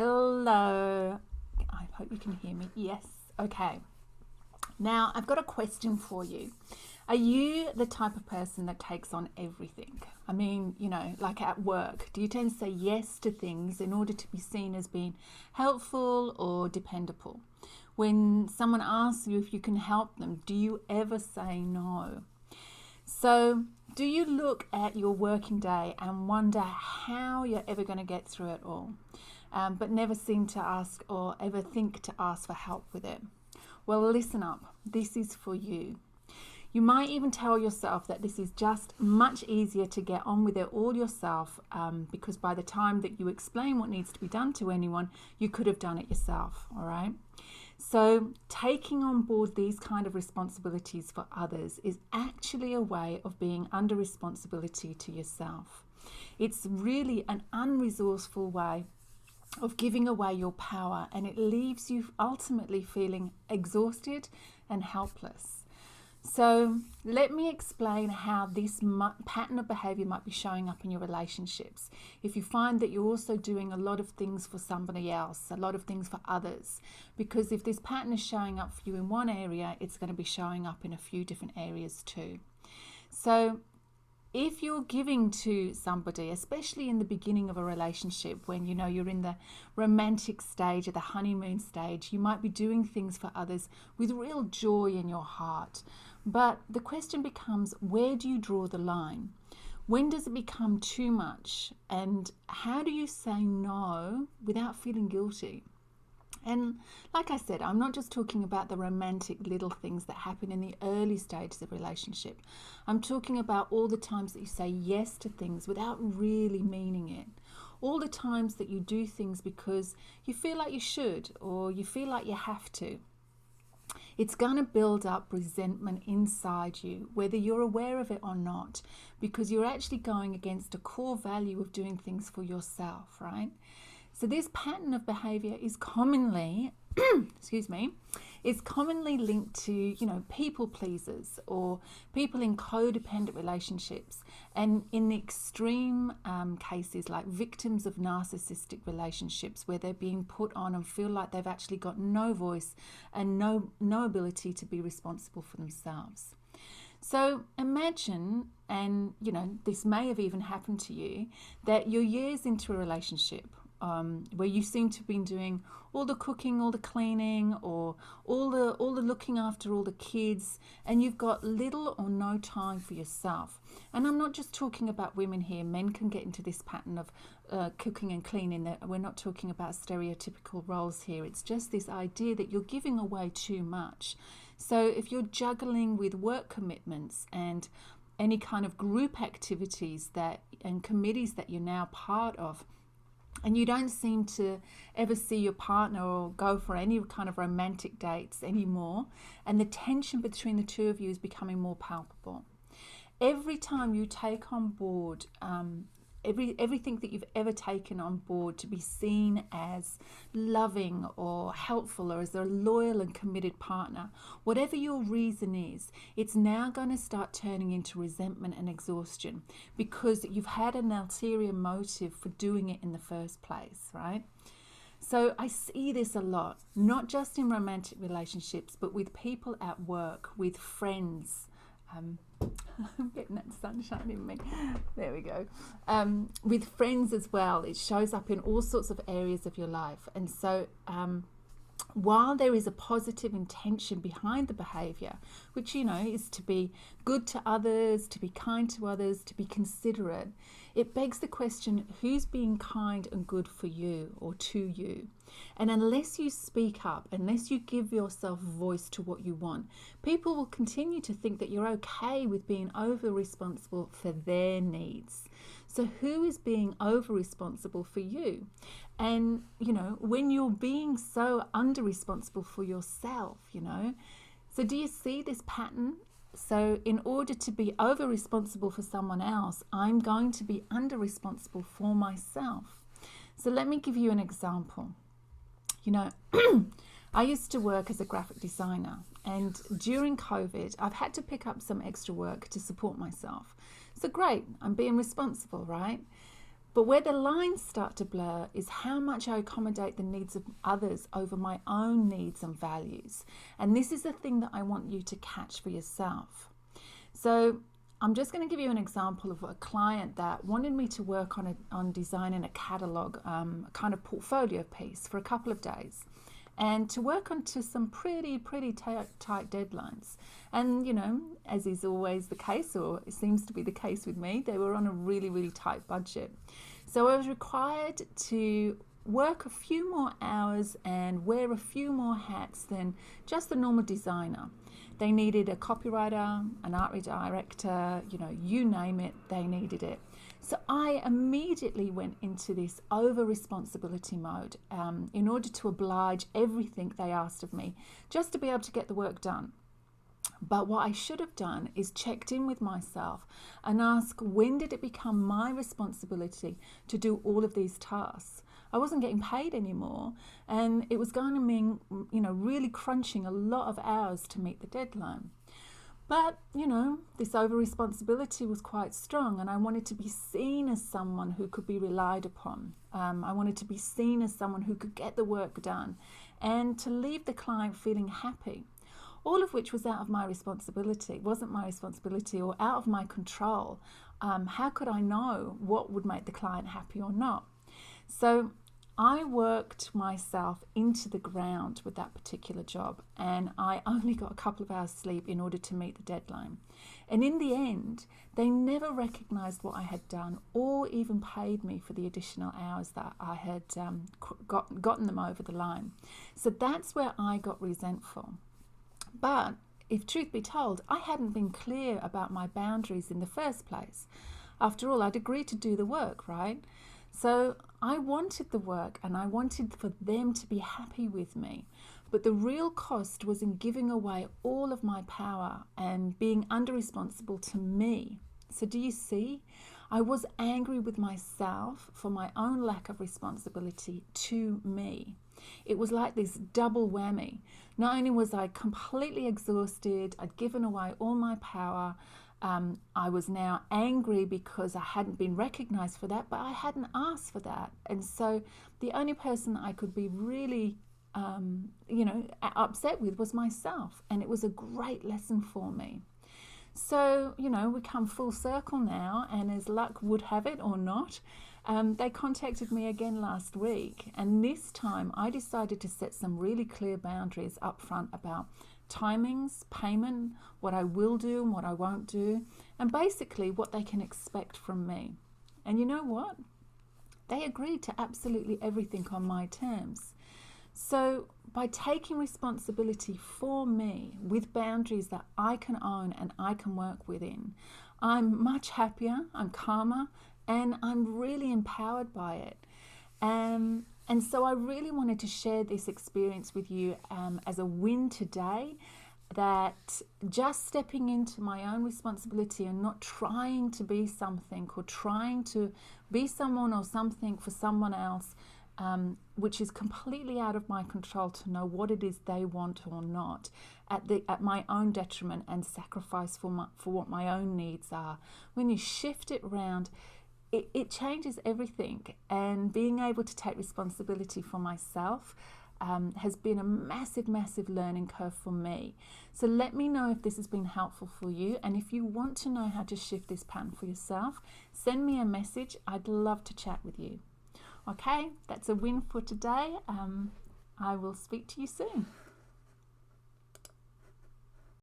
Hello. I hope you can hear me. Yes. Okay. Now, I've got a question for you. Are you the type of person that takes on everything? I mean, like at work, do you tend to say yes to things in order to be seen as being helpful or dependable? When someone asks you if you can help them, do you ever say no? So, do you look at your working day and wonder how you're ever going to get through it all, but never seem to ask or ever think to ask for help with it? Well, listen up. This is for you. You might even tell yourself that this is just much easier to get on with it all yourself, because by the time that you explain what needs to be done to anyone, you could have done it yourself, all right? So taking on board these kind of responsibilities for others is actually a way of being under responsibility to yourself. It's really an unresourceful way of giving away your power, and it leaves you ultimately feeling exhausted and helpless. So let me explain how this pattern of behavior might be showing up in your relationships. If you find that you're also doing a lot of things for somebody else, a lot of things for others, because if this pattern is showing up for you in one area, it's going to be showing up in a few different areas too. So if you're giving to somebody, especially in the beginning of a relationship, when you're in the romantic stage or the honeymoon stage, you might be doing things for others with real joy in your heart. But the question becomes, where do you draw the line? When does it become too much? And how do you say no without feeling guilty? And like I said, I'm not just talking about the romantic little things that happen in the early stages of relationship. I'm talking about all the times that you say yes to things without really meaning it. All the times that you do things because you feel like you should or you feel like you have to. It's going to build up resentment inside you, whether you're aware of it or not, because you're actually going against a core value of doing things for yourself, right? So this pattern of behavior is commonly, is commonly linked to, people pleasers or people in codependent relationships, and in the extreme cases like victims of narcissistic relationships where they're being put on and feel like they've actually got no voice and no ability to be responsible for themselves. So imagine, and this may have even happened to you, that you're years into a relationship where you seem to have been doing all the cooking, all the cleaning, or all the looking after all the kids, and you've got little or no time for yourself. And I'm not just talking about women here. Men can get into this pattern of cooking and cleaning. We're not talking about stereotypical roles here. It's just this idea that you're giving away too much. So if you're juggling with work commitments and any kind of group activities and committees that you're now part of, and you don't seem to ever see your partner or go for any kind of romantic dates anymore, and the tension between the two of you is becoming more palpable. Every time you take on board everything that you've ever taken on board to be seen as loving or helpful or as a loyal and committed partner, whatever your reason is, it's now going to start turning into resentment and exhaustion because you've had an ulterior motive for doing it in the first place, right? So I see this a lot, not just in romantic relationships, but with people at work, with friends. I'm getting that sunshine in me. There we go. With friends as well, it shows up in all sorts of areas of your life. And so while there is a positive intention behind the behavior, which, is to be good to others, to be kind to others, to be considerate, it begs the question, who's being kind and good for you or to you? And unless you speak up, unless you give yourself voice to what you want, people will continue to think that you're okay with being over responsible for their needs. So who is being over responsible for you? And, when you're being so under responsible for yourself, so do you see this pattern? So in order to be over responsible for someone else, I'm going to be under responsible for myself. So let me give you an example. I used to work as a graphic designer, and during COVID, I've had to pick up some extra work to support myself. So great, I'm being responsible, right? But where the lines start to blur is how much I accommodate the needs of others over my own needs and values. And this is the thing that I want you to catch for yourself. So I'm just going to give you an example of a client that wanted me to work on designing a catalogue, a kind of portfolio piece for a couple of days, and to work onto some pretty tight deadlines. And, you know, as is always the case, or it seems to be the case with me, they were on a really tight budget. So I was required to work a few more hours and wear a few more hats than just the normal designer. They needed a copywriter, an art director, you know, you name it, they needed it. So I immediately went into this over responsibility mode in order to oblige everything they asked of me, just to be able to get the work done. But what I should have done is checked in with myself and asked, when did it become my responsibility to do all of these tasks? I wasn't getting paid anymore, and it was going to mean, you know, really crunching a lot of hours to meet the deadline. But, you know, this over responsibility was quite strong, and I wanted to be seen as someone who could be relied upon. I wanted to be seen as someone who could get the work done and to leave the client feeling happy. All of which was out of my responsibility, wasn't my responsibility or out of my control. How could I know what would make the client happy or not? So I worked myself into the ground with that particular job, and I only got a couple of hours sleep in order to meet the deadline. And in the end, they never recognized what I had done or even paid me for the additional hours that I had gotten them over the line. So that's where I got resentful. But if truth be told, I hadn't been clear about my boundaries in the first place. After all, I'd agreed to do the work, right? So I wanted the work and I wanted for them to be happy with me. But the real cost was in giving away all of my power and being under-responsible to me. So do you see? I was angry with myself for my own lack of responsibility to me. It was like this double whammy. Not only was I completely exhausted, I'd given away all my power, I was now angry because I hadn't been recognized for that, but I hadn't asked for that. And so the only person I could be really, upset with was myself. And it was a great lesson for me. So, you know, we come full circle now, and as luck would have it or not, they contacted me again last week. And this time I decided to set some really clear boundaries up front about timings, payment, what I will do and what I won't do, and basically what they can expect from me. And you know what? They agreed to absolutely everything on my terms. So by taking responsibility for me with boundaries that I can own and I can work within, I'm much happier, I'm calmer, and I'm really empowered by it. And so I really wanted to share this experience with you as a win today, that just stepping into my own responsibility and not trying to be something or trying to be someone or something for someone else, which is completely out of my control to know what it is they want or not, at my own detriment and sacrifice for what my own needs are. When you shift it around, it changes everything. And being able to take responsibility for myself has been a massive learning curve for me. So let me know if this has been helpful for you, and if you want to know how to shift this pattern for yourself, send me a message. I'd love to chat with you. Okay, that's a win for today. I will speak to you soon.